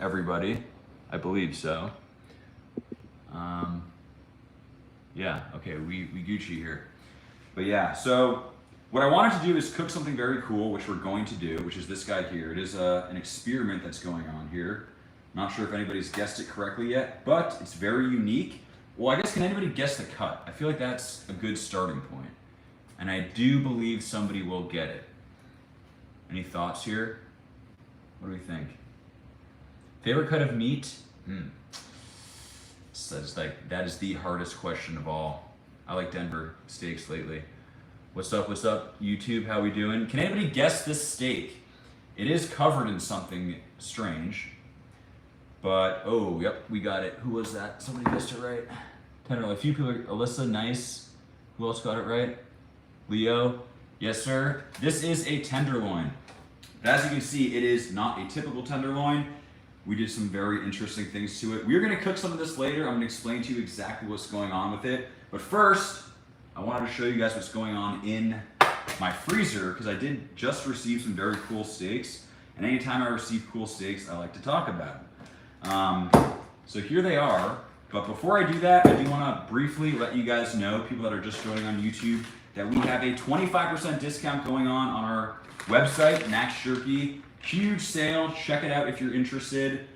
everybody. I believe so. Yeah, okay, we Gucci here. But yeah, so what I wanted to do is cook something very cool, which we're going to do, which is this guy here. It is an experiment that's going on here. Not sure if anybody's guessed it correctly yet, but it's very unique. Well, I guess, can anybody guess the cut? I feel like that's a good starting point. And I do believe somebody will get it. Any thoughts here? What do we think? Favorite cut of meat? So that is the hardest question of all. I like Denver steaks lately. What's up, YouTube? How we doing? Can anybody guess this steak? It is covered in something strange. But, oh, yep, we got it. Who was that? Somebody guessed it right. A few people, Alyssa, nice. Who else got it right? Leo, yes sir. This is a tenderloin. But as you can see, it is not a typical tenderloin. We did some very interesting things to it. We're gonna cook some of this later. I'm gonna explain to you exactly what's going on with it. But first, I wanted to show you guys what's going on in my freezer, because I did just receive some very cool steaks. And anytime I receive cool steaks, I like to talk about them. So here they are. But before I do that, I do wanna briefly let you guys know, people that are just joining on YouTube, that we have a 25% discount going on our website, Max Jerky. Huge sale, check it out if you're interested,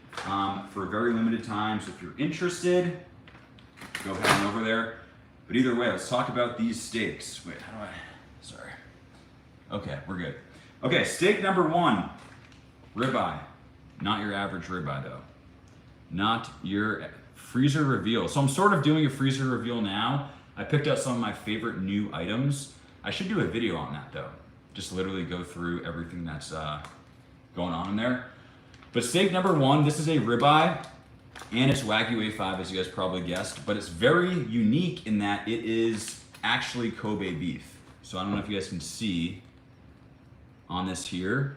for a very limited time. So if you're interested, go head on over there. But either way, let's talk about these steaks. Wait, how do I, sorry. Okay, we're good. Okay, steak number one, ribeye. Not your average ribeye though. Not your freezer reveal. So I'm sort of doing a freezer reveal now. I picked out some of my favorite new items. I should do a video on that though. Just literally go through everything that's going on in there. But steak number one, this is a ribeye, and it's Wagyu A5, as you guys probably guessed, but it's very unique in that it is actually Kobe beef. So I don't know if you guys can see on this here,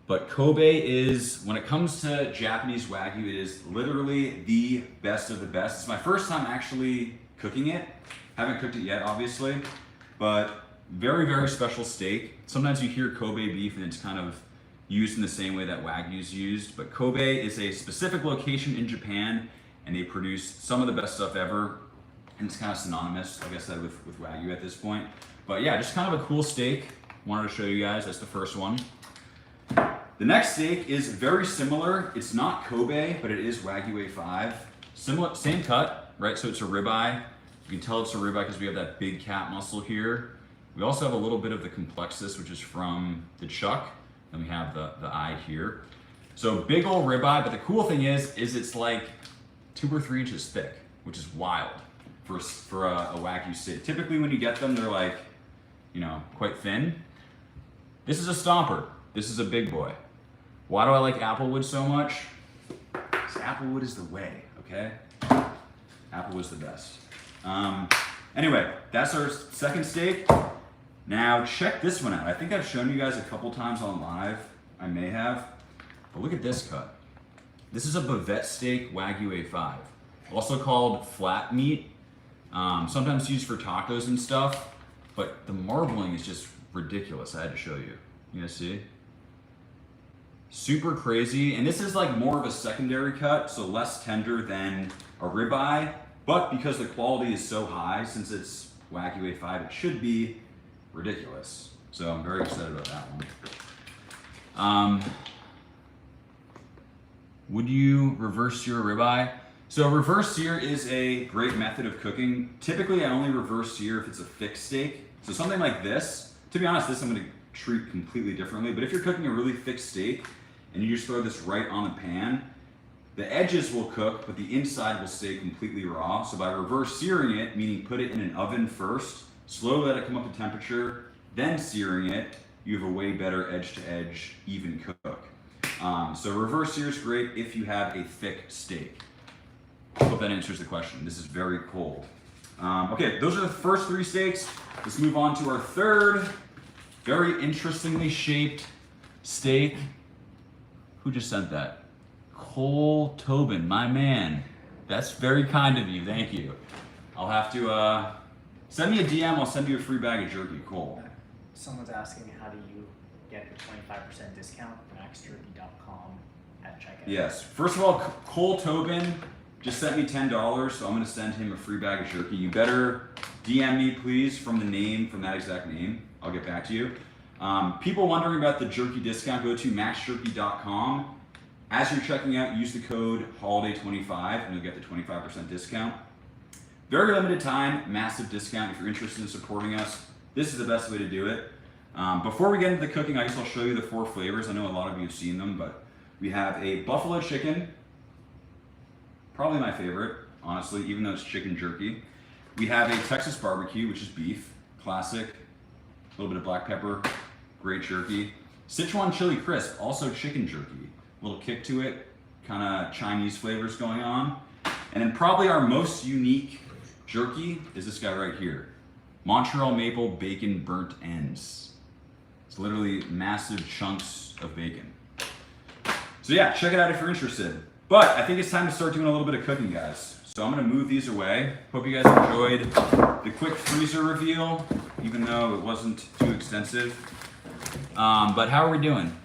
but Kobe is, when it comes to Japanese Wagyu, it is literally the best of the best. It's my first time actually cooking it. Haven't cooked it yet, obviously, but very, very special steak. Sometimes you hear Kobe beef and it's kind of used in the same way that Wagyu is used, but Kobe is a specific location in Japan, and they produce some of the best stuff ever, and it's kind of synonymous, like I said, with Wagyu at this point. But yeah, just kind of a cool steak. Wanted to show you guys, that's the first one. The next steak is very similar. It's not Kobe, but it is Wagyu A5. Similar, same cut, right? So it's a ribeye. You can tell it's a ribeye because we have that big cat muscle here. We also have a little bit of the complexus, which is from the chuck. Then we have the eye here. So big old ribeye, but the cool thing is it's like 2 or 3 inches thick, which is wild for a Wagyu steak. Typically when you get them, they're like, you know, quite thin. This is a stomper. This is a big boy. Why do I like applewood so much? Because applewood is the way, okay? Applewood's the best. Anyway, that's our second steak. Now check this one out. I think I've shown you guys a couple times on live. I may have, but look at this cut. This is a bavette steak Wagyu A5, also called flat meat. Sometimes used for tacos and stuff, but the marbling is just ridiculous. I had to show you. You guys see? Super crazy, and this is like more of a secondary cut, so less tender than a ribeye, but because the quality is so high, since it's Wagyu A5, it should be ridiculous. So I'm very excited about that one. Would you reverse sear a ribeye? So reverse sear is a great method of cooking. Typically I only reverse sear if it's a thick steak. So something like this, to be honest, this I'm gonna treat completely differently, but if you're cooking a really thick steak and you just throw this right on the pan, the edges will cook, but the inside will stay completely raw. So by reverse searing it, meaning put it in an oven first, slowly let it come up to temperature, then searing it, you have a way better edge-to-edge, even cook. So reverse sear is great if you have a thick steak. Hope that answers the question. This is very cold. Okay, those are the first 3 steaks. Let's move on to our third, very interestingly shaped steak. Who just sent that? Cole Tobin, my man. That's very kind of you, thank you. I'll have to, send me a DM, I'll send you a free bag of jerky, Cole. Someone's asking, how do you get the 25% discount? MaxJerky.com at checkout. Yes. First of all, Cole Tobin just sent me $10, so I'm gonna send him a free bag of jerky. You better DM me, please, from that exact name. I'll get back to you. People wondering about the jerky discount, go to maxjerky.com. As you're checking out, use the code HOLIDAY25 and you'll get the 25% discount. Very limited time, massive discount. If you're interested in supporting us, this is the best way to do it. Before we get into the cooking, I guess I'll show you the 4 flavors. I know a lot of you have seen them, but we have a buffalo chicken, probably my favorite, honestly, even though it's chicken jerky. We have a Texas barbecue, which is beef, classic, a little bit of black pepper, great jerky. Sichuan chili crisp, also chicken jerky. A little kick to it, kind of Chinese flavors going on. And then probably our most unique jerky is this guy right here. Montreal maple bacon burnt ends. It's literally massive chunks of bacon. So yeah, check it out if you're interested. But I think it's time to start doing a little bit of cooking, guys. So I'm gonna move these away. Hope you guys enjoyed the quick freezer reveal, even though it wasn't too extensive. But how are we doing?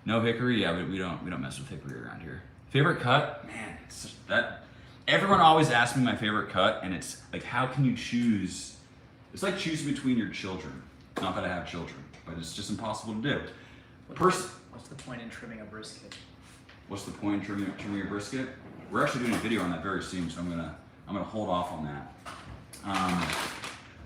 No hickory? Yeah, we don't mess with hickory around here. Favorite cut? Man, it's just that. Everyone always asks me my favorite cut, and it's like, how can you choose? It's like choosing between your children. Not that I have children, but it's just impossible to do. What's the point in trimming a brisket? What's the point in trimming a brisket? We're actually doing a video on that very soon, so I'm gonna hold off on that.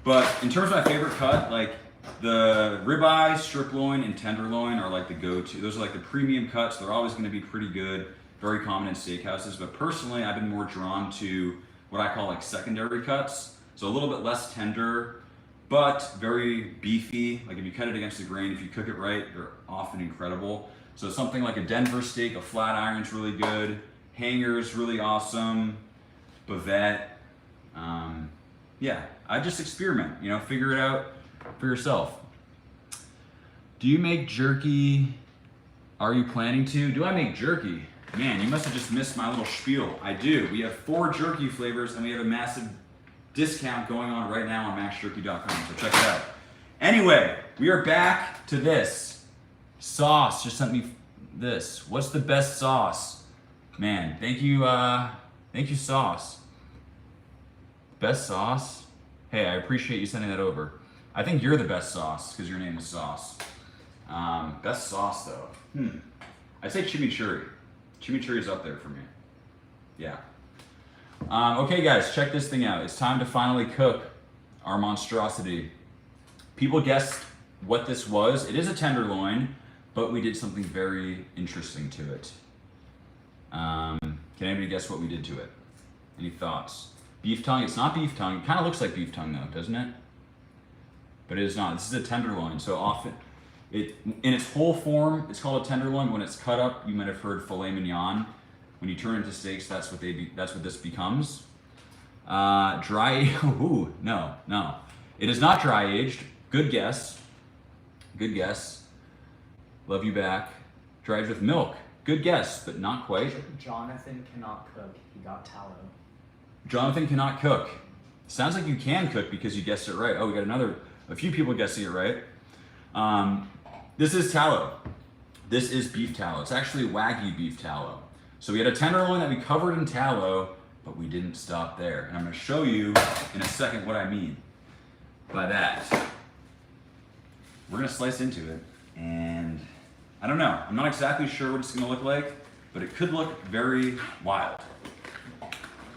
But in terms of my favorite cut, like the ribeye, strip loin, and tenderloin are like the go-to. Those are like the premium cuts. They're always gonna be pretty good, very common in steakhouses. But personally, I've been more drawn to what I call like secondary cuts. So a little bit less tender, but very beefy. Like if you cut it against the grain, if you cook it right, they're often incredible. So something like a Denver steak, a flat iron's really good. Hanger's really awesome. Bavette. Yeah, I just experiment, figure it out for yourself. Do you make jerky? Are you planning to? Do I make jerky? Man, you must have just missed my little spiel. I do. We have 4 jerky flavors and we have a massive discount going on right now on maxjerky.com, so check it out. Anyway, we are back to this. Sauce just sent me this. What's the best sauce? Man, thank you, Sauce. Best sauce? Hey, I appreciate you sending that over. I think you're the best sauce because your name is Sauce. Best sauce though. I'd say chimichurri. Chimichurri's up there for me. Yeah. Okay guys, check this thing out. It's time to finally cook our monstrosity. People guessed what this was. It is a tenderloin, but we did something very interesting to it. Can anybody guess what we did to it? Any thoughts? Beef tongue? It's not beef tongue. It kind of looks like beef tongue though, doesn't it? But it is not. This is a tenderloin. So often, in its whole form, it's called a tenderloin. When it's cut up, you might have heard filet mignon. When you turn it into steaks, that's what this becomes. Dry. Ooh, no. It is not dry aged. Good guess. Good guess. Love you back. Dry aged with milk. Good guess, but not quite. Jonathan cannot cook. He got tallow. Jonathan cannot cook. Sounds like you can cook because you guessed it right. Oh, we got a few people guessing it right. This is tallow. This is beef tallow. It's actually Wagyu beef tallow. So we had a tenderloin that we covered in tallow, but we didn't stop there. And I'm gonna show you in a second what I mean by that. We're gonna slice into it, and I don't know. I'm not exactly sure what it's gonna look like, but it could look very wild.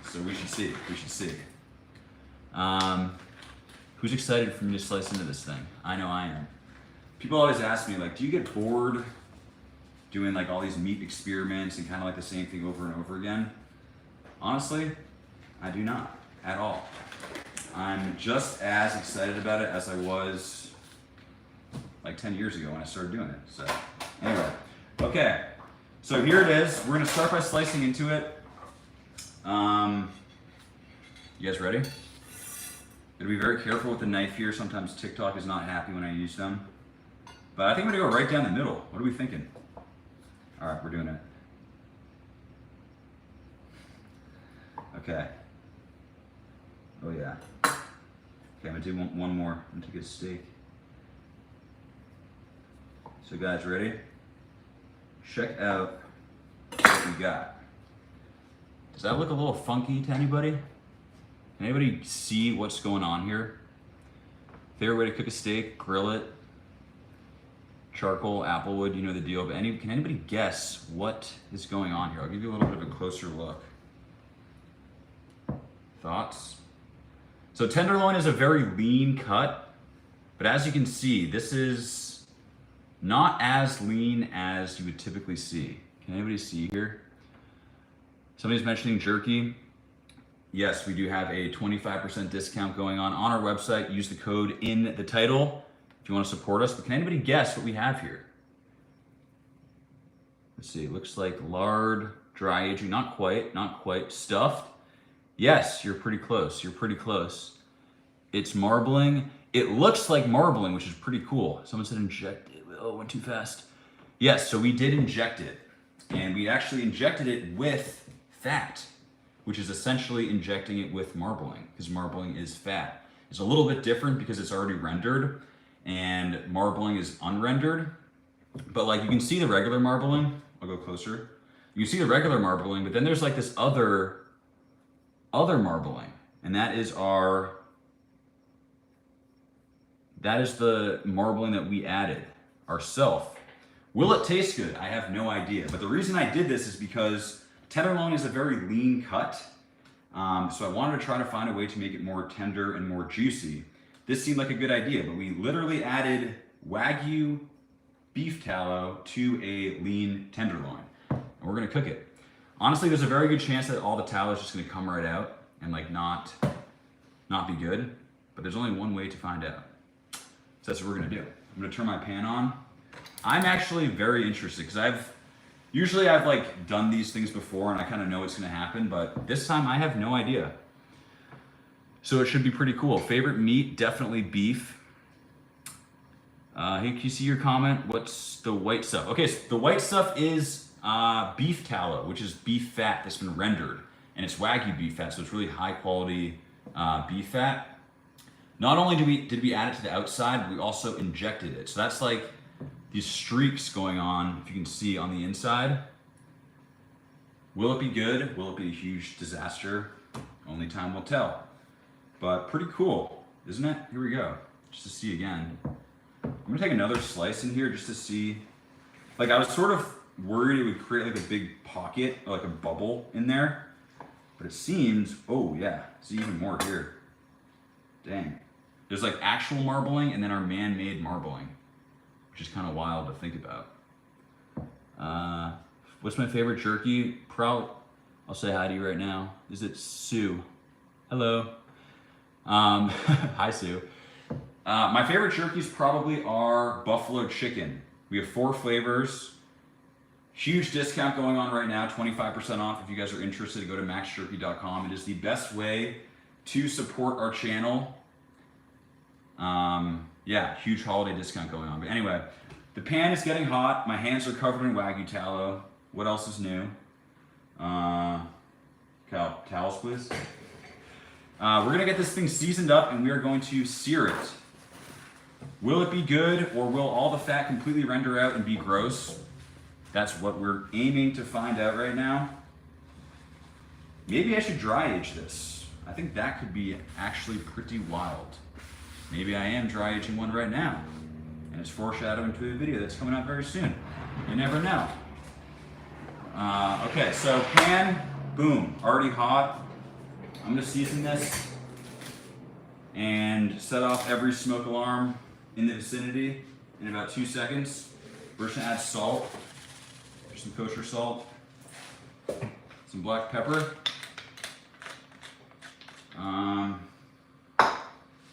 So we should see. Who's excited for me to slice into this thing? I know I am. People always ask me, like, do you get bored doing like all these meat experiments and kind of like the same thing over and over again? Honestly, I do not at all. I'm just as excited about it as I was like 10 years ago when I started doing it. So anyway, okay. So here it is. We're gonna start by slicing into it. You guys ready? Gotta be very careful with the knife here. Sometimes TikTok is not happy when I use them. But I think I'm gonna go right down the middle. What are we thinking? All right, we're doing it. Okay. Oh yeah. Okay, I'm gonna do one more. I'm gonna take a steak. So guys, ready? Check out we got. Does that look a little funky to anybody? Can anybody see what's going on here? Favorite way to cook a steak, grill it, charcoal, applewood, you know the deal. But can anybody guess what is going on here? I'll give you a little bit of a closer look. Thoughts? So tenderloin is a very lean cut, but as you can see, this is not as lean as you would typically see. Can anybody see here? Somebody's mentioning jerky. Yes, we do have a 25% discount going on our website. Use the code in the title if you want to support us. But can anybody guess what we have here? Let's see, it looks like lard, dry aging, not quite, stuffed. Yes, you're pretty close, It's marbling. It looks like marbling, which is pretty cool. Someone said inject it. Oh, went too fast. Yes, so we did inject it. And we actually injected it with fat, which is essentially injecting it with marbling, because marbling is fat. It's a little bit different because it's already rendered, and marbling is unrendered. But like you can see the regular marbling. I'll go closer. You can see the regular marbling, but then there's like this other marbling, and that is the marbling that we added ourselves. Will it taste good? I have no idea. But the reason I did this is because tenderloin is a very lean cut. So I wanted to try to find a way to make it more tender and more juicy. This seemed like a good idea, but we literally added Wagyu beef tallow to a lean tenderloin. And we're gonna cook it. Honestly, there's a very good chance that all the tallow is just gonna come right out and like not be good, but there's only one way to find out. So that's what we're gonna do. I'm gonna turn my pan on. I'm actually very interested because I've like done these things before and I kind of know what's gonna happen, but this time I have no idea. So it should be pretty cool. Favorite meat, definitely beef. Hey, can you see your comment? What's the white stuff? Okay, so the white stuff is beef tallow, which is beef fat that's been rendered. And it's Wagyu beef fat, so it's really high quality beef fat. Not only did we add it to the outside, but we also injected it. So that's like these streaks going on, if you can see on the inside. Will it be good? Will it be a huge disaster? Only time will tell. But pretty cool, isn't it? Here we go, just to see again. I'm gonna take another slice in here just to see. Like I was sort of worried it would create like a big pocket or like a bubble in there. But it seems, oh yeah, see even more here. Dang. There's like actual marbling and then our man-made marbling, which is kind of wild to think about. What's my favorite jerky? I'll say hi to you right now. Is it Sue? Hello. Hi Sue. My favorite jerkies probably are buffalo chicken. We have 4 flavors. Huge discount going on right now, 25% off. If you guys are interested, go to maxjerky.com. It is the best way to support our channel. Yeah, huge holiday discount going on. But anyway, the pan is getting hot. My hands are covered in Wagyu tallow. What else is new? Towels, please. We're gonna get this thing seasoned up and we are going to sear it. Will it be good or will all the fat completely render out and be gross? That's what we're aiming to find out right now. Maybe I should dry age this. I think that could be actually pretty wild. Maybe I am dry aging one right now. And it's foreshadowing to a video that's coming out very soon. You never know. Okay, so pan, boom, already hot. I'm gonna season this and set off every smoke alarm in the vicinity in about 2 seconds. We're just gonna add salt, some kosher salt, some black pepper. Let's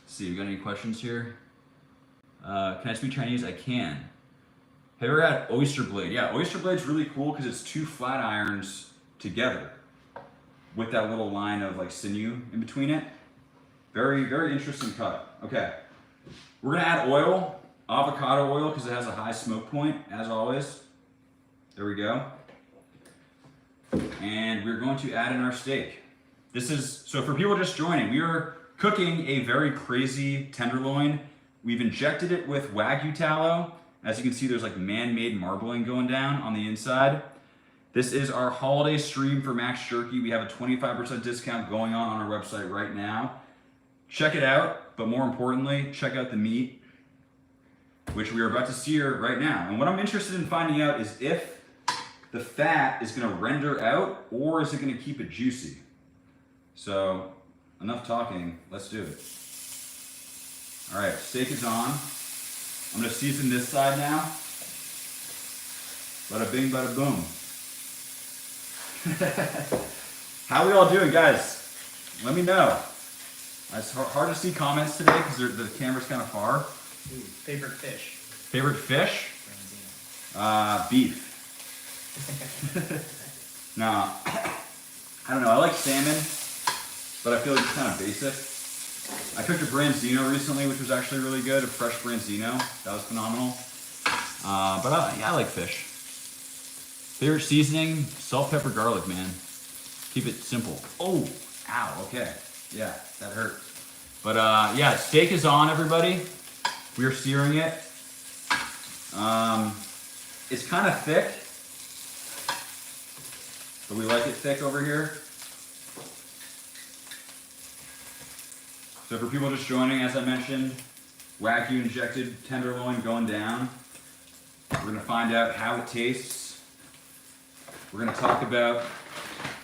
see, we got any questions here? Can I speak Chinese? I can. Have you ever had oyster blade? Yeah, oyster blade's really cool because it's 2 flat irons together with that little line of like sinew in between it. Very, very interesting cut. Okay, we're gonna add oil, avocado oil, because it has a high smoke point, as always. There we go. And we're going to add in our steak. This is, so for people just joining, we are cooking a very crazy tenderloin. We've injected it with Wagyu tallow. As you can see, there's like man-made marbling going down on the inside. This is our holiday stream for Max Jerky. We have a 25% discount going on our website right now. Check it out, but more importantly, check out the meat, which we are about to sear right now. And what I'm interested in finding out is if the fat is gonna render out or is it gonna keep it juicy? So, enough talking, let's do it. All right, steak is on. I'm gonna season this side now. Bada bing, bada boom. How we all doing, guys? Let me know. It's hard to see comments today because the camera's kind of far. Ooh, favorite fish? Favorite fish? Branzino. Beef. Nah, I don't know. I like salmon, but I feel like it's kind of basic. I cooked a branzino recently, which was actually really good. A fresh branzino. That was phenomenal. But yeah, I like fish. Favorite seasoning? Salt, pepper, garlic, man. Keep it simple. Oh, ow, okay. Yeah, that hurt. But yeah, steak is on, everybody. We are searing it. It's kind of thick, but we like it thick over here. So for people just joining, as I mentioned, Wagyu injected tenderloin going down. We're gonna find out how it tastes. We're gonna talk about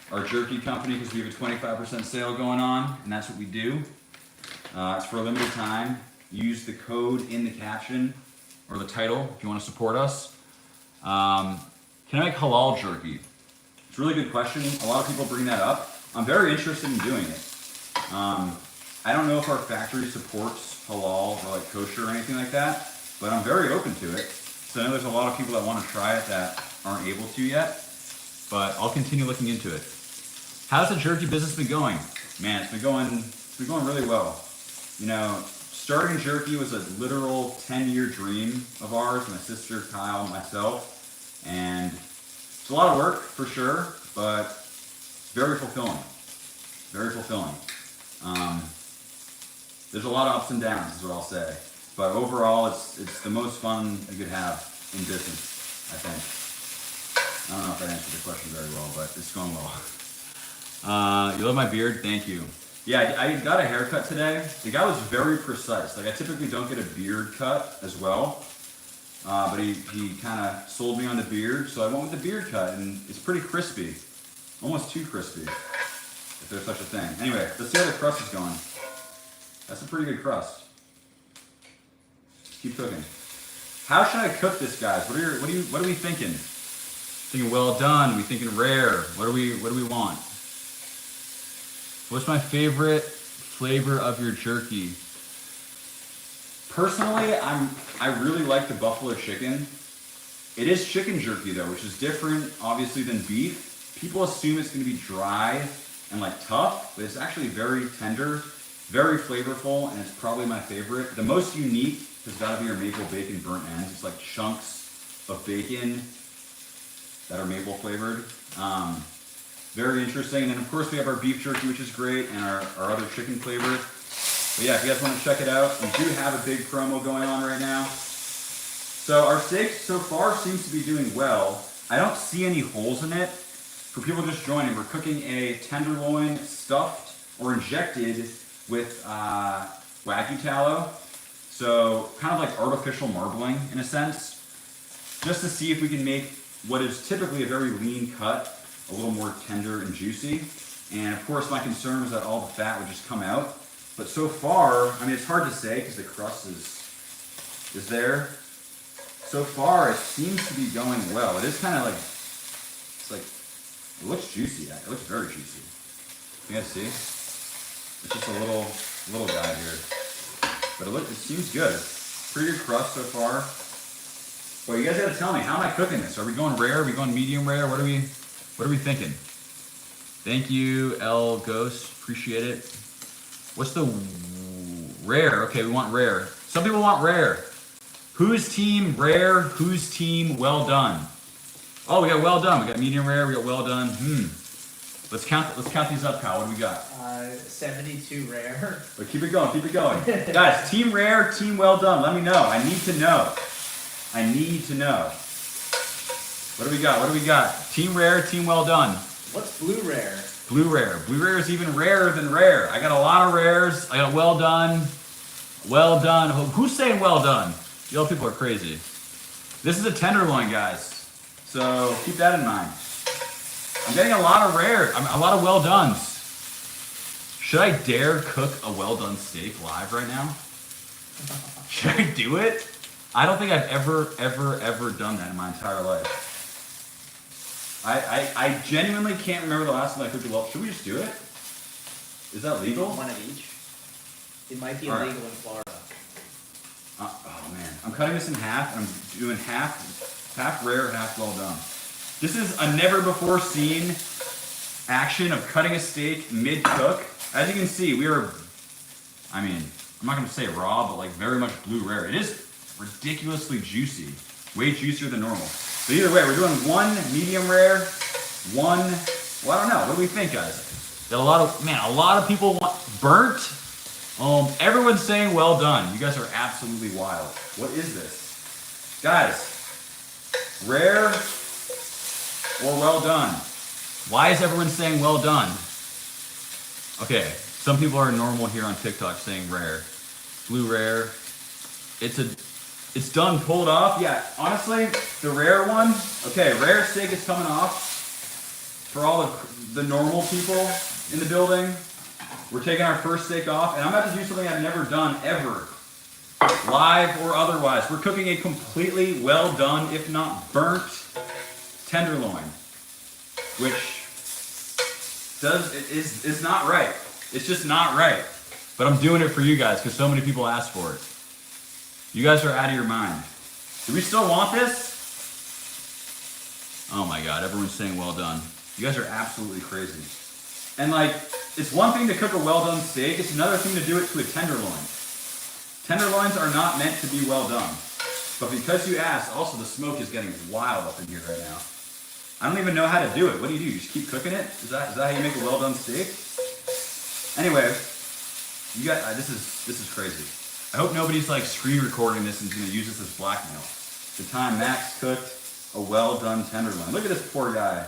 our jerky company because we have a 25% sale going on, and that's what we do. It's for a limited time. Use the code in the caption or the title if you want to support us. Can I make halal jerky? It's a really good question. A lot of people bring that up. I'm very interested in doing it. I don't know if our factory supports halal or like kosher or anything like that, but I'm very open to it. So I know there's a lot of people that want to try it that aren't able to yet, but I'll continue looking into it. How's the jerky business been going? Man, it's been going really well. You know, starting jerky was a literal 10-year dream of ours, my sister, Kyle, and myself. And it's a lot of work for sure, but very fulfilling. Very fulfilling. There's a lot of ups and downs, is what I'll say. But overall, it's the most fun I could have in business, I think. I don't know if I answered the question very well, but it's going well. You love my beard? Thank you. Yeah, I got a haircut today. The guy was very precise. Like, I typically don't get a beard cut as well. But he kind of sold me on the beard, so I went with the beard cut, and it's pretty crispy. Almost too crispy, if there's such a thing. Anyway, let's see how the crust is going. That's a pretty good crust. Keep cooking. How should I cook this, guys? What are we thinking? Thinking well done? We thinking rare? What do we want? What's my favorite flavor of your jerky? Personally, I really like the buffalo chicken. It is chicken jerky though, which is different obviously than beef. People assume it's gonna be dry and like tough, but it's actually very tender, very flavorful, and it's probably my favorite. The most unique has gotta be our maple bacon burnt ends. It's like chunks of bacon that are maple flavored. Very interesting. And then of course we have our beef jerky, which is great, and our other chicken flavor. But yeah, if you guys want to check it out, we do have a big promo going on right now. So our steak so far seems to be doing well. I don't see any holes in it. For people just joining, we're cooking a tenderloin stuffed or injected with Wagyu tallow. So kind of like artificial marbling in a sense, just to see if we can make what is typically a very lean cut a little more tender and juicy. And of course my concern was that all the fat would just come out. But so far, I mean, it's hard to say because the crust is there. So far, it seems to be going well. It is kind of like, it's like, it looks juicy. It looks very juicy. You guys see? It's just a little guy here. But it seems good. Pretty good crust so far. Well, you guys gotta tell me, how am I cooking this? Are we going rare? Are we going medium rare? What are we thinking? Thank you, L Ghost. Appreciate it. What's the rare? Okay, we want rare. Some people want rare. Whose team rare? Whose team well done? Oh, we got well done. We got medium rare. We got well done. Let's count these up, Kyle. What do we got? 72 rare. But keep it going. Keep it going, guys. Team rare, team well done. Let me know. I need to know. I need to know. What do we got? What do we got? Team rare, team well done. What's blue rare? Blue rare. Blue rare is even rarer than rare. I got a lot of rares. I got well done. Well done. Who's saying well done? Y'all people are crazy. This is a tenderloin, guys. So keep that in mind. I'm getting a lot of rare, a lot of well dones. Should I dare cook a well done steak live right now? Should I do it? I don't think I've ever done that in my entire life. I genuinely can't remember the last time I cooked a well. Should we just do it? Is that legal? One of each. It might be All illegal right. in Florida. Oh man, I'm cutting this in half, and I'm doing half rare, half well done. This is a never before seen action of cutting a steak mid-cook. As you can see, we are, I mean, I'm not gonna say raw, but like very much blue rare. It is ridiculously juicy, way juicier than normal. But either way, we're doing one medium rare, one, well, I don't know. What do we think, guys? Got a lot of people want burnt. Everyone's saying well done. You guys are absolutely wild. What is this? Guys, rare or well done? Why is everyone saying well done? Okay, some people are normal here on TikTok saying rare. Blue rare. It's done, pulled off. Yeah, honestly, the rare one, okay, rare steak is coming off for all of the normal people in the building. We're taking our first steak off, and I'm about to do something I've never done ever, live or otherwise. We're cooking a completely well done, if not burnt, tenderloin, which is not right. It's just not right. But I'm doing it for you guys because so many people asked for it. You guys are out of your mind. Do we still want this? Oh my God, everyone's saying well done. You guys are absolutely crazy. And like, it's one thing to cook a well done steak, it's another thing to do it to a tenderloin. Tenderloins are not meant to be well done. But because you asked, also the smoke is getting wild up in here right now. I don't even know how to do it. What do? You just keep cooking it? Is that how you make a well done steak? Anyway, you got this is crazy. I hope nobody's like screen recording this and is gonna use this as blackmail. The time Max cooked a well done tenderloin. Look at this poor guy.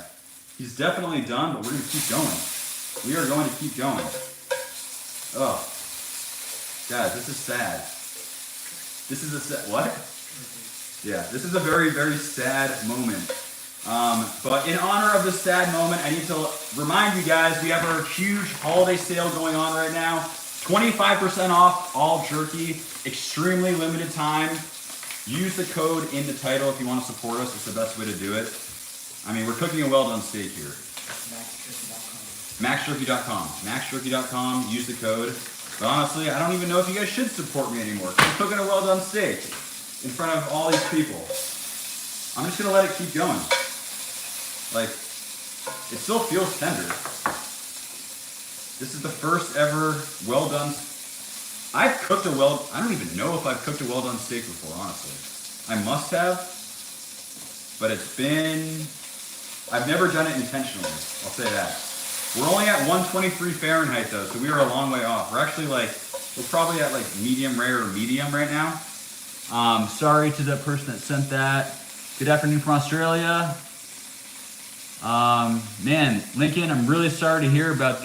He's definitely done, but we're gonna keep going. We are going to keep going. Oh, guys, this is sad. This is a sad, what? Yeah, this is a very, very sad moment. But in honor of this sad moment, I need to remind you guys, we have our huge holiday sale going on right now. 25% off all jerky, extremely limited time. Use the code in the title if you want to support us. It's the best way to do it. I mean, we're cooking a well done steak here. MaxJerky.com. MaxJerky.com. Use the code. But honestly, I don't even know if you guys should support me anymore. I'm cooking a well done steak in front of all these people. I'm just gonna let it keep going. Like, it still feels tender. This is the first ever well done. I don't even know if I've cooked a well done steak before, honestly. I must have, but I've never done it intentionally, I'll say that. We're only at 123 Fahrenheit though, so we are a long way off. We're probably at like medium rare or medium right now. Sorry to the person that sent that. Good afternoon from Australia. Man, Lincoln, I'm really sorry to hear about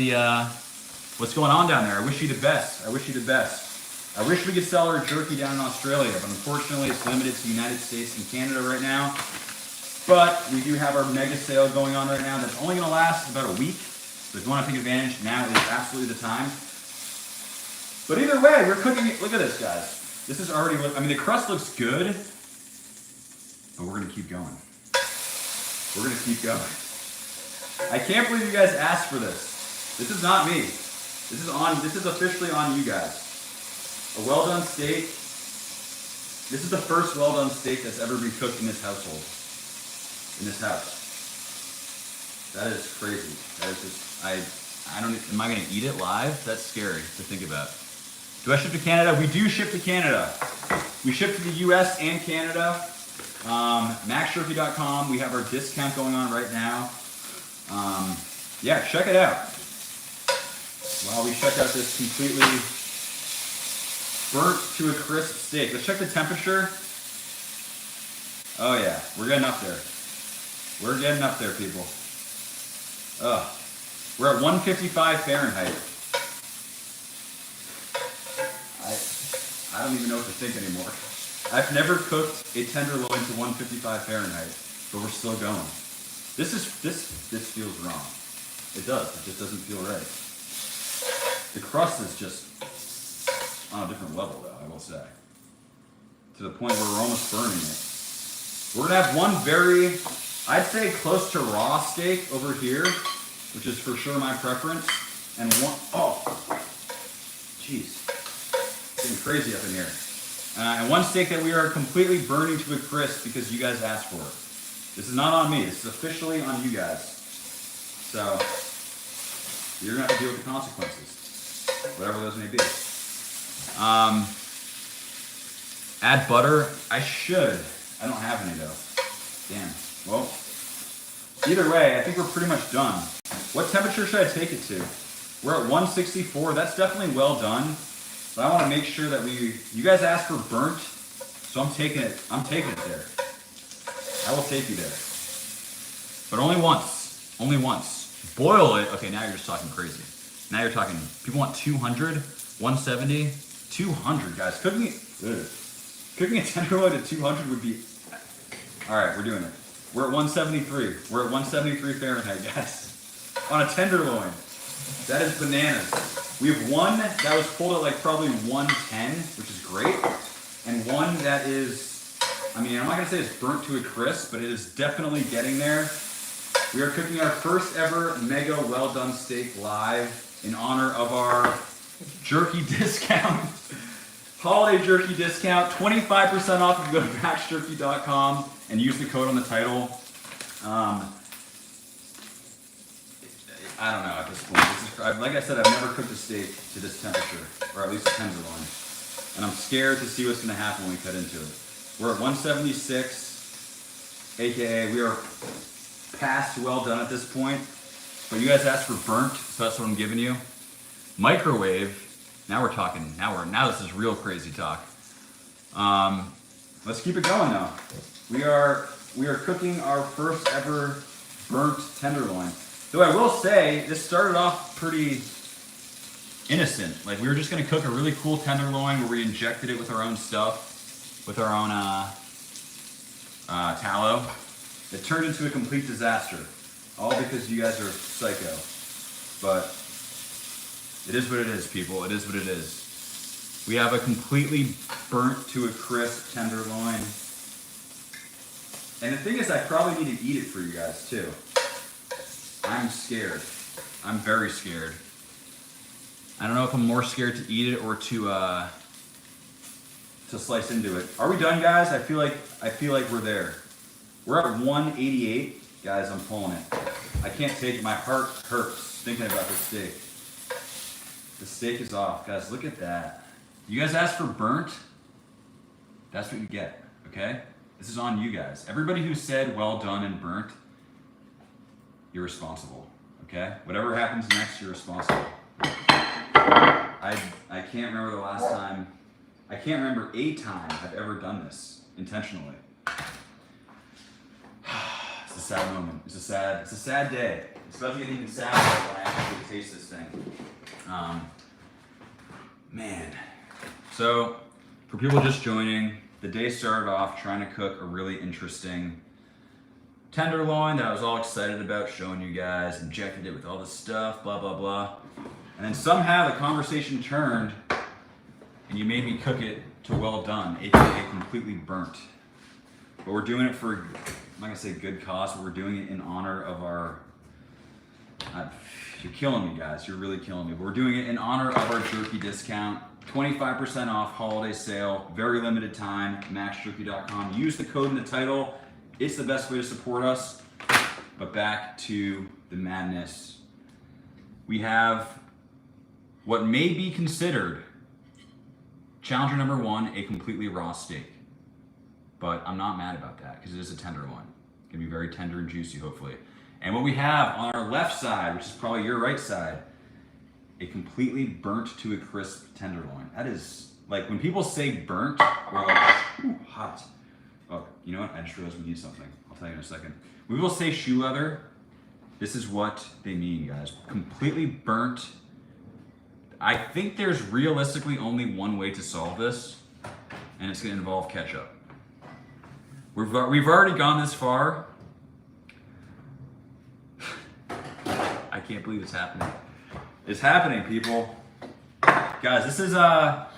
what's going on down there. I wish you the best. I wish you the best. I wish we could sell our jerky down in Australia, but unfortunately it's limited to the United States and Canada right now. But we do have our mega sale going on right now that's only going to last about a week. So if you want to take advantage, now is absolutely the time. But either way, we're cooking it. Look at this, guys. This is already, I mean, the crust looks good, but we're going to keep going. We're going to keep going. I can't believe you guys asked for this. This is not me. This is officially on you guys. A well done steak. This is the first well done steak that's ever been cooked in this household. In this house. That is crazy. That is just, I don't, am I gonna eat it live? That's scary to think about. Do I ship to Canada? We do ship to Canada. We ship to the US and Canada. MaxJerky.com. We have our discount going on right now. Yeah, check it out. While we check out this completely burnt to a crisp steak. Let's check the temperature. Oh yeah, we're getting up there. We're getting up there, people. Ugh. We're at 155 Fahrenheit. I don't even know what to think anymore. I've never cooked a tenderloin to 155 Fahrenheit, but we're still going. This feels wrong. It does. It just doesn't feel right. The crust is just on a different level, though, I will say. To the point where we're almost burning it. We're gonna have one very, I'd say close to raw steak over here, which is for sure my preference. And one, oh, jeez. It's getting crazy up in here. And one steak that we are completely burning to a crisp because you guys asked for it. This is not on me. This is officially on you guys. So you're gonna have to deal with the consequences, whatever those may be. Add butter. I should. I don't have any though. Damn. Well, either way, I think we're pretty much done. What temperature should I take it to? We're at 164. That's definitely well done. But I want to make sure that you guys asked for burnt, so I'm taking it there. I will take you there. But only once. Only once. Boil it. Okay, now you're just talking crazy. Now you're talking, people want 200, 170, 200, guys. Cooking a tenderloin at 200 would be, all right, we're doing it. We're at 173. We're at 173 Fahrenheit, guys. On a tenderloin. That is bananas. We have one that was pulled at like probably 110, which is great. And one that is, I mean, I'm not gonna say it's burnt to a crisp, but it is definitely getting there. We are cooking our first ever mega well done steak live in honor of our jerky discount. Holiday jerky discount, 25% off if you go to maxjerky.com and use the code on the title. I don't know at this point. Like I said, I've never cooked a steak to this temperature, or at least a tenderloin. And I'm scared to see what's gonna happen when we cut into it. We're at 176, AKA we are past well done at this point. But you guys asked for burnt, so that's what I'm giving you. Microwave. Now we're talking. Now this is real crazy talk. Let's keep it going though. We are cooking our first ever burnt tenderloin. Though I will say this started off pretty innocent. Like we were just gonna cook a really cool tenderloin where we injected it with our own stuff, with our own tallow. It turned into a complete disaster, all because you guys are psycho. But it is what it is, people. It is what it is. We have a completely burnt to a crisp tenderloin. And the thing is, I probably need to eat it for you guys too. I'm scared. I'm very scared. I don't know if I'm more scared to eat it or to slice into it. Are we done, guys? I feel like we're there. We're at 188, guys. I'm pulling it. I can't take it. My heart hurts thinking about this steak. The steak is off, guys. Look at that. You guys asked for burnt. That's what you get. Okay. This is on you guys. Everybody who said well done and burnt, you're responsible. Okay. Whatever happens next, you're responsible. I can't remember the last time. I can't remember a time I've ever done this intentionally. It's a sad moment. It's a sad day. It's about to get even sadder when I actually taste this thing. Man. So, for people just joining, the day started off trying to cook a really interesting tenderloin that I was all excited about showing you guys, injected it with all this stuff, blah, blah, blah. And then somehow the conversation turned and you made me cook it to well done, aka completely burnt. But we're doing it for, I'm not gonna say good cause, but we're doing it in honor of our, you're killing me, guys. You're really killing me. But we're doing it in honor of our jerky discount. 25% off holiday sale, very limited time, maxjerky.com. Use the code in the title. It's the best way to support us. But back to the madness. We have what may be considered challenger number one, a completely raw steak. But I'm not mad about that because it is a tenderloin. It's gonna be very tender and juicy, hopefully. And what we have on our left side, which is probably your right side, a completely burnt to a crisp tenderloin. That is, like when people say burnt, we're like, ooh, hot. Oh, you know what? I just realized we need something. I'll tell you in a second. We will say shoe leather. This is what they mean, guys. Completely burnt. I think there's realistically only one way to solve this, and it's gonna involve ketchup. We've already gone this far. I can't believe it's happening. It's happening, people. Guys, this is a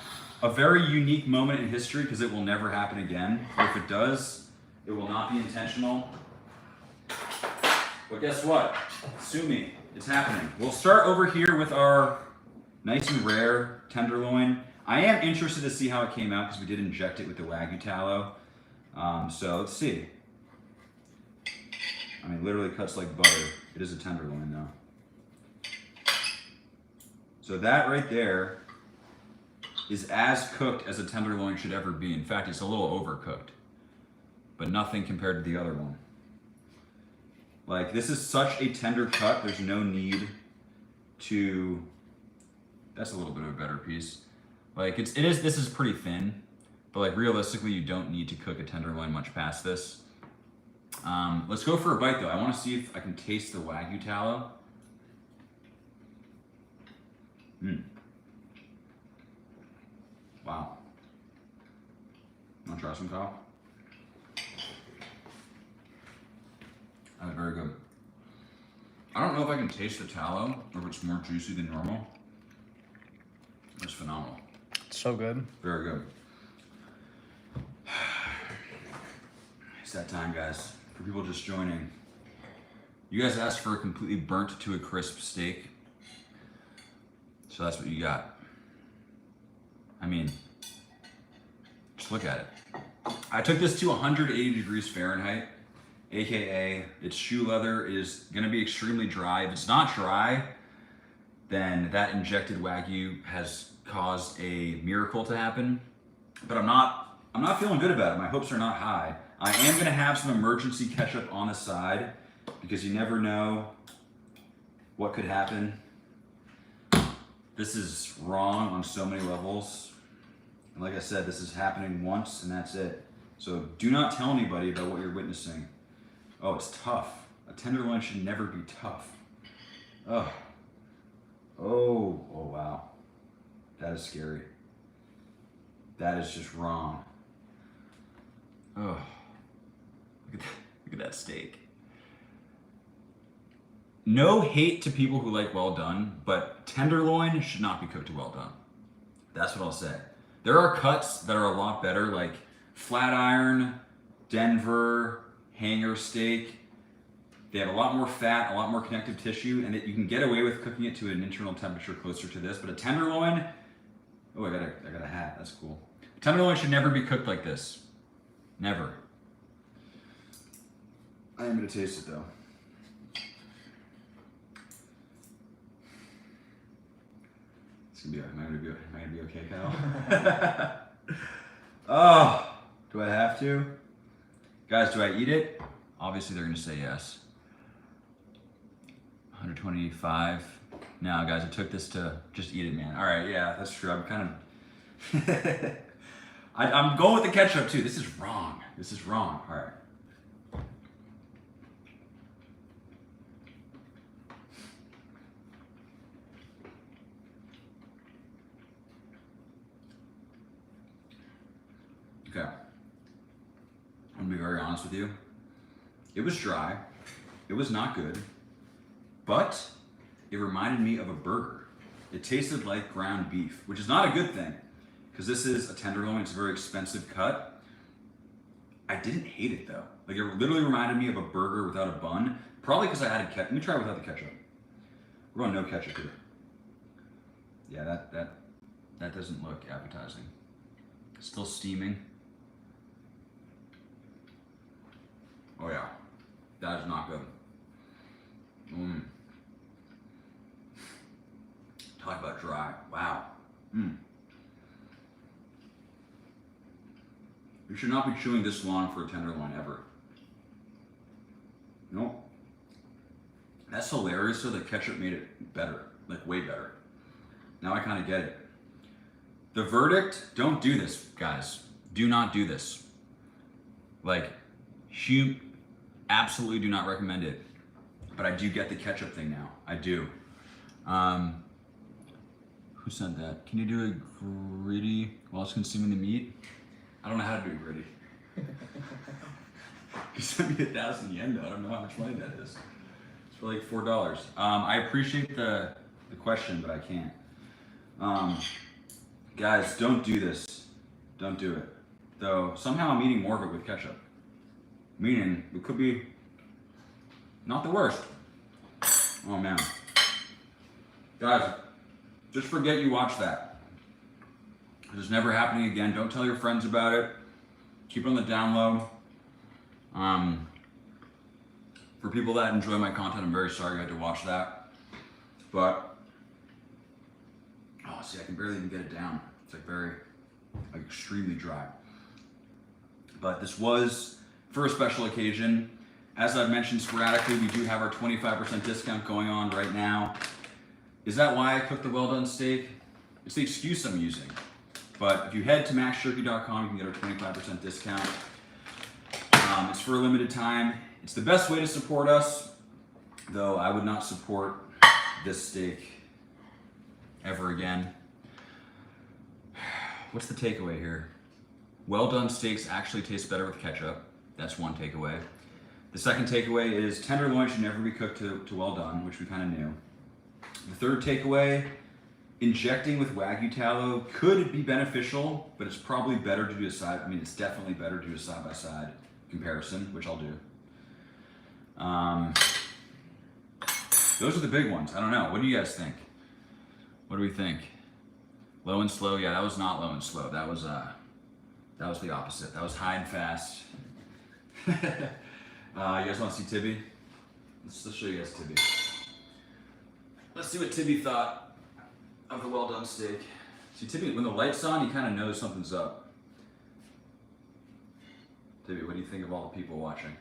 very unique moment in history because it will never happen again. Or if it does, it will not be intentional. But guess what? Sue me. It's happening. We'll start over here with our nice and rare tenderloin. I am interested to see how it came out because we did inject it with the Wagyu tallow. So let's see. I mean, literally cuts like butter. It is a tenderloin though. So that right there is as cooked as a tenderloin should ever be. In fact, it's a little overcooked, but nothing compared to the other one. Like, this is such a tender cut, there's no need to, that's a little bit of a better piece. Like, this is pretty thin, but like realistically, you don't need to cook a tenderloin much past this. Let's go for a bite though. I wanna see if I can taste the Wagyu tallow. Wow. Wanna try some, Kyle? That's very good. I don't know if I can taste the tallow or if it's more juicy than normal. It's phenomenal. So good. Very good. It's that time, guys. For people just joining. You guys asked for a completely burnt to a crisp steak. So that's what you got. I mean, just look at it. I took this to 180 degrees Fahrenheit, AKA its shoe leather is gonna be extremely dry. If it's not dry, then that injected Wagyu has caused a miracle to happen. But I'm not feeling good about it. My hopes are not high. I am gonna have some emergency ketchup on the side because you never know what could happen. This is wrong on so many levels. And like I said, this is happening once and that's it. So do not tell anybody about what you're witnessing. Oh, it's tough. A tenderloin should never be tough. Oh. Oh, oh wow. That is scary. That is just wrong. Oh. Look at that steak. No hate to people who like well done, but tenderloin should not be cooked to well done. That's what I'll say. There are cuts that are a lot better, like flat iron, Denver, hanger steak. They have a lot more fat, a lot more connective tissue, and you can get away with cooking it to an internal temperature closer to this. But a tenderloin, oh, I got a hat. That's cool. A tenderloin should never be cooked like this. Never. I am gonna taste it though. Am I gonna be okay, Kyle? Oh, do I have to? Guys, do I eat it? Obviously they're gonna say yes. 125. No, guys, I took this to just eat it, man. All right, yeah, that's true. I'm kind of, I'm going with the ketchup too. This is wrong. This is wrong. All right. Okay, I'm gonna be very honest with you. It was dry, it was not good, but it reminded me of a burger. It tasted like ground beef, which is not a good thing, because this is a tenderloin, it's a very expensive cut. I didn't hate it though. Like it literally reminded me of a burger without a bun, probably because I added ketchup. Let me try it without the ketchup. We're on no ketchup here. Yeah, that doesn't look appetizing. Still steaming. Oh yeah, that is not good. Talk about dry, wow. You should not be chewing this long for a tenderloin ever. Nope. That's hilarious, so the ketchup made it better, like way better. Now I kind of get it. The verdict, don't do this, guys. Do not do this. Like, absolutely do not recommend it. But I do get the ketchup thing now. I do. Who sent that? Can you do a gritty whilst consuming the meat? I don't know how to do a gritty. You sent me 1,000 yen though. I don't know how much money that is. It's for like $4. I appreciate the question, but I can't. Guys, don't do this. Don't do it. Though somehow I'm eating more of it with ketchup. Meaning it could be not the worst. Oh man. Guys, just forget you watched that. It's never happening again. Don't tell your friends about it. Keep it on the down low. For people that enjoy my content, I'm very sorry you had to watch that. But, oh, see, I can barely even get it down. It's like extremely dry. But this was for a special occasion. As I've mentioned sporadically, we do have our 25% discount going on right now. Is that why I cooked the well done steak? It's the excuse I'm using. But if you head to maxjerky.com, you can get our 25% discount. It's for a limited time. It's the best way to support us, though I would not support this steak ever again. What's the takeaway here? Well done steaks actually taste better with ketchup. That's one takeaway. The second takeaway is tenderloin should never be cooked to well done, which we kind of knew. The third takeaway, injecting with Wagyu tallow could be beneficial, but it's probably better to do it's definitely better to do a side-by-side comparison, which I'll do. Those are the big ones. I don't know. What do you guys think? What do we think? Low and slow? Yeah, that was not low and slow. That was the opposite. That was high and fast. You guys want to see Tibby? Let's show you guys Tibby. Let's see what Tibby thought of the well done steak. See, Tibby, when the light's on, you kind of know something's up. Tibby, what do you think of all the people watching?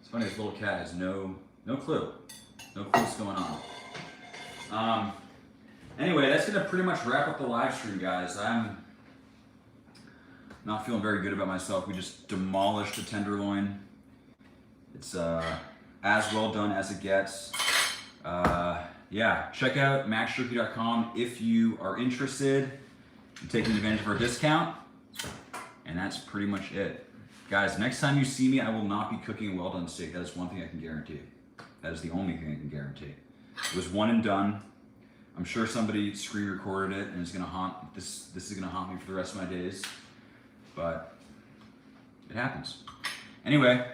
It's funny, this little cat has no clue. No clue what's going on. Anyway, that's gonna pretty much wrap up the live stream, guys. I'm not feeling very good about myself. We just demolished the tenderloin. It's as well done as it gets. Yeah, check out maxjerky.com if you are interested in taking advantage of our discount. And that's pretty much it. Guys, next time you see me, I will not be cooking a well done steak. That is one thing I can guarantee. That is the only thing I can guarantee. It was one and done. I'm sure somebody screen recorded it and is gonna haunt this is gonna haunt me for the rest of my days. But it happens. Anyway,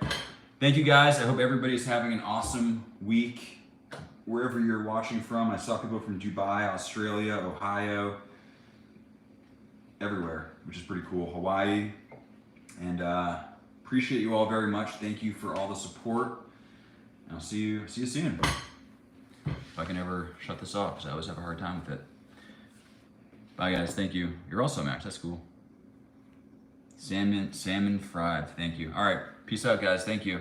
thank you guys. I hope everybody's having an awesome week wherever you're watching from. I saw people from Dubai, Australia, Ohio, everywhere, which is pretty cool. Hawaii. And appreciate you all very much. Thank you for all the support. And I'll see you soon. If I can ever shut this off, because I always have a hard time with it. Bye guys, thank you. You're also Max, that's cool. Salmon fried, thank you. All right, peace out guys, thank you.